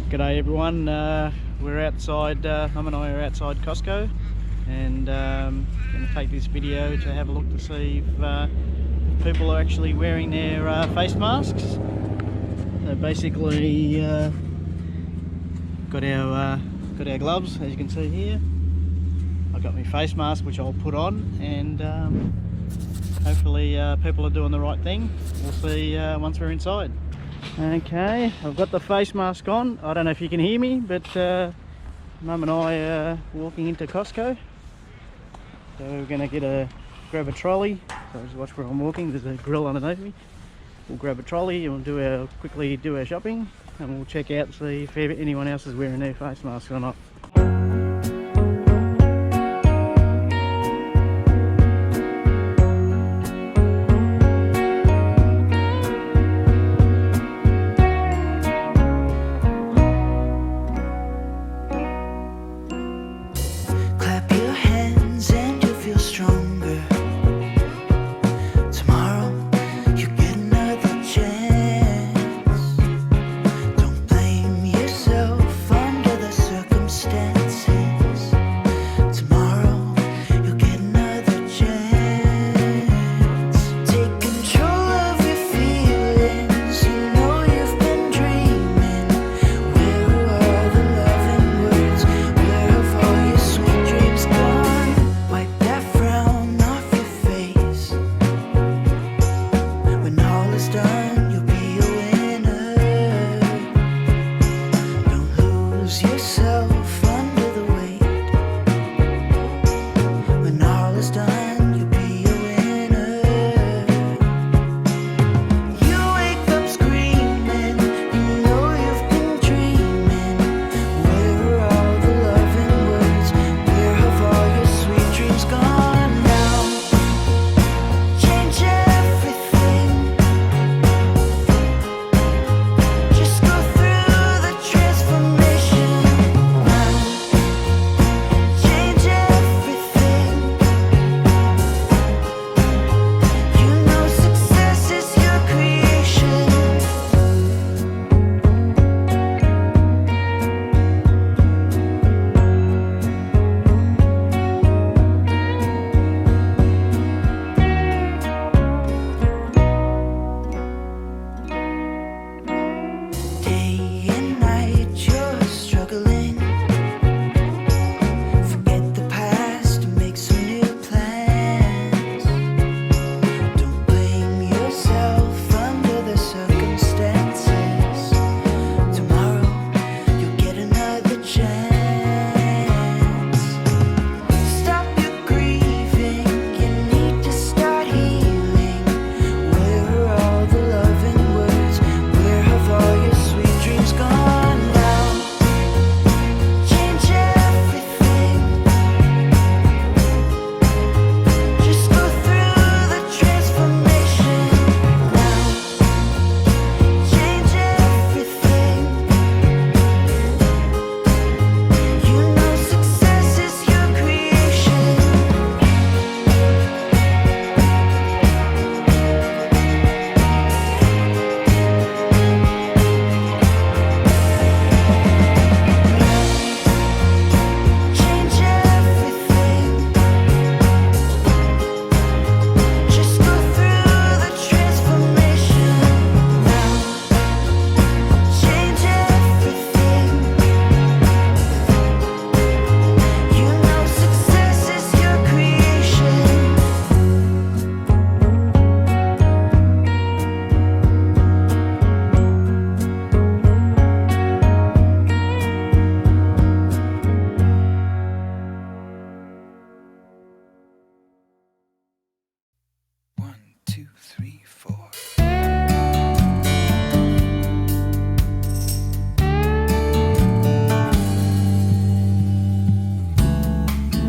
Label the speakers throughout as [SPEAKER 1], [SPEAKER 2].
[SPEAKER 1] G'day everyone, we're outside, Mum and I are outside Costco, and going to take this video to have a look to see if people are actually wearing their face masks. So basically got our gloves, as you can see here. I've got my face mask which I'll put on, and hopefully people are doing the right thing. We'll see once we're inside. Okay, I've got the face mask on. I don't know if you can hear me, but Mum and I are walking into Costco. So we're going to grab a trolley. So just watch where I'm walking. There's a grill underneath me. We'll grab a trolley and we'll quickly do our shopping, and we'll check out, see if anyone else is wearing their face masks or not.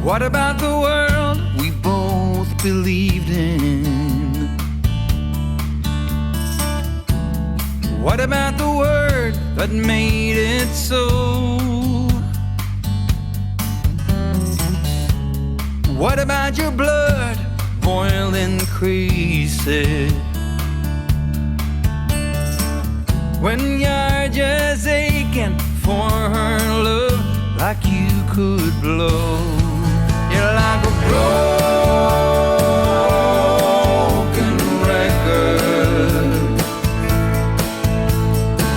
[SPEAKER 2] What about the world we both believed in? What about the word that made it so? What about your blood boiling crazy when you're just aching for like you could blow. You're like a broken record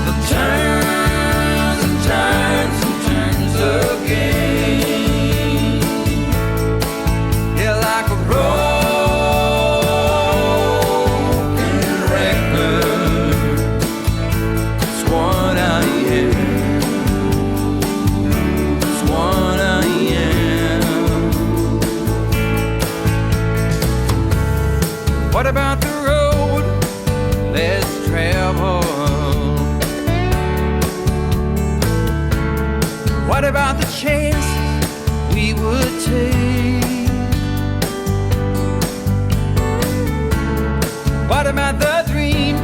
[SPEAKER 2] that turns and turns and turns again. You're like a broken record. It's what I am. It's what I am. What about the road less traveled? What about the chances we would take? What about the dreams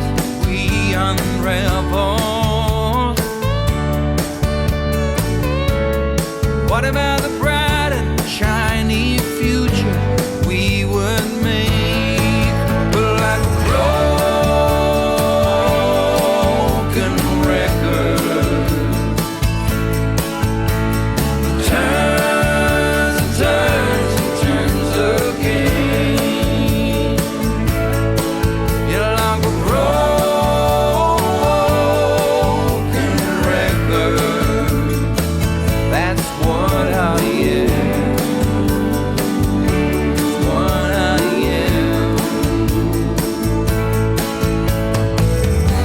[SPEAKER 2] we unraveled? What about the bright and shiny future we would make? We're like a broken record that turns and turns and turns again. You're like a broken record. That's what I am. It's what I am.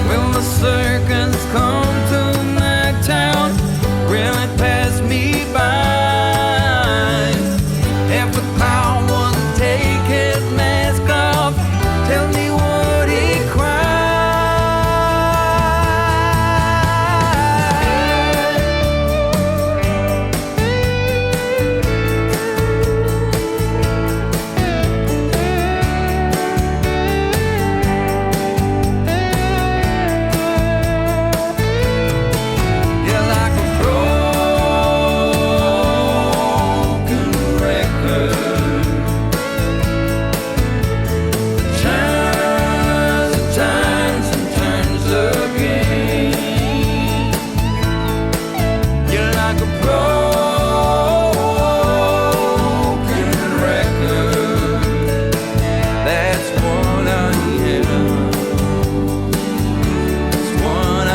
[SPEAKER 2] When the circus come to my town, will it pass me by? If the clown wouldn't take his mask off, tell me would he cry? You're like a broken record that turns and turns and turns again. You're like a broken record. That's what I am. It's what I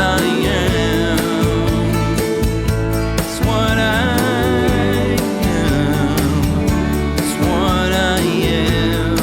[SPEAKER 2] am. It's what I am. It's what I am.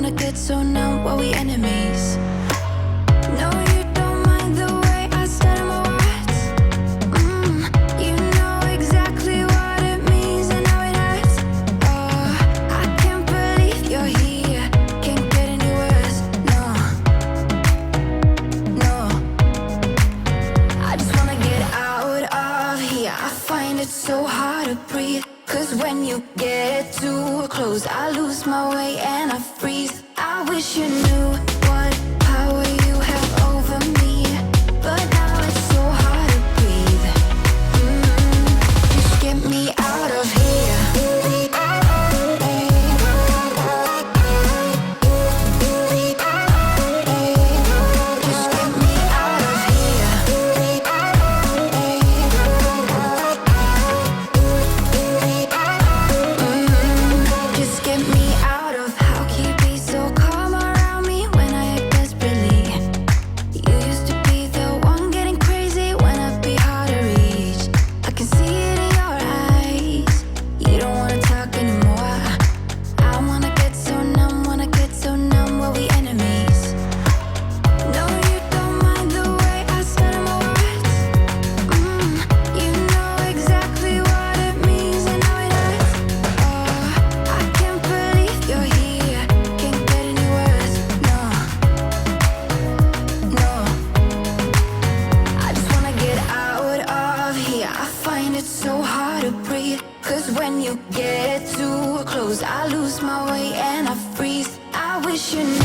[SPEAKER 3] wanna get so numb, were we enemies? No, you don't mind the way I stutter my words. You know exactly what it means and how it hurts. Oh, I can't believe you're here. Can't get any worse. No, no. I just wanna get out of here. I find it so hard to breathe. 'Cause when you get too close, I lose my way and I freeze. I wish you knew what power you have over me, but now it's so hard to breathe. Just get me out of here. Just get me out of here. Just get me out of. How can you be so calm around me when I act desperately? You used to be the one getting crazy when I'd be hard to reach. I can see it in your eyes. You don't wanna talk anymore. I wanna get so numb, were we enemies? No, you don't mind the way I stutter my words. You know exactly what it means and how it hurts. Oh, I can't believe you're here. Can't get any worse. No, no. I just wanna get out of here. I find it so hard to breathe. 'Cause when you get too close, I lose my way and I freeze. I wish you knew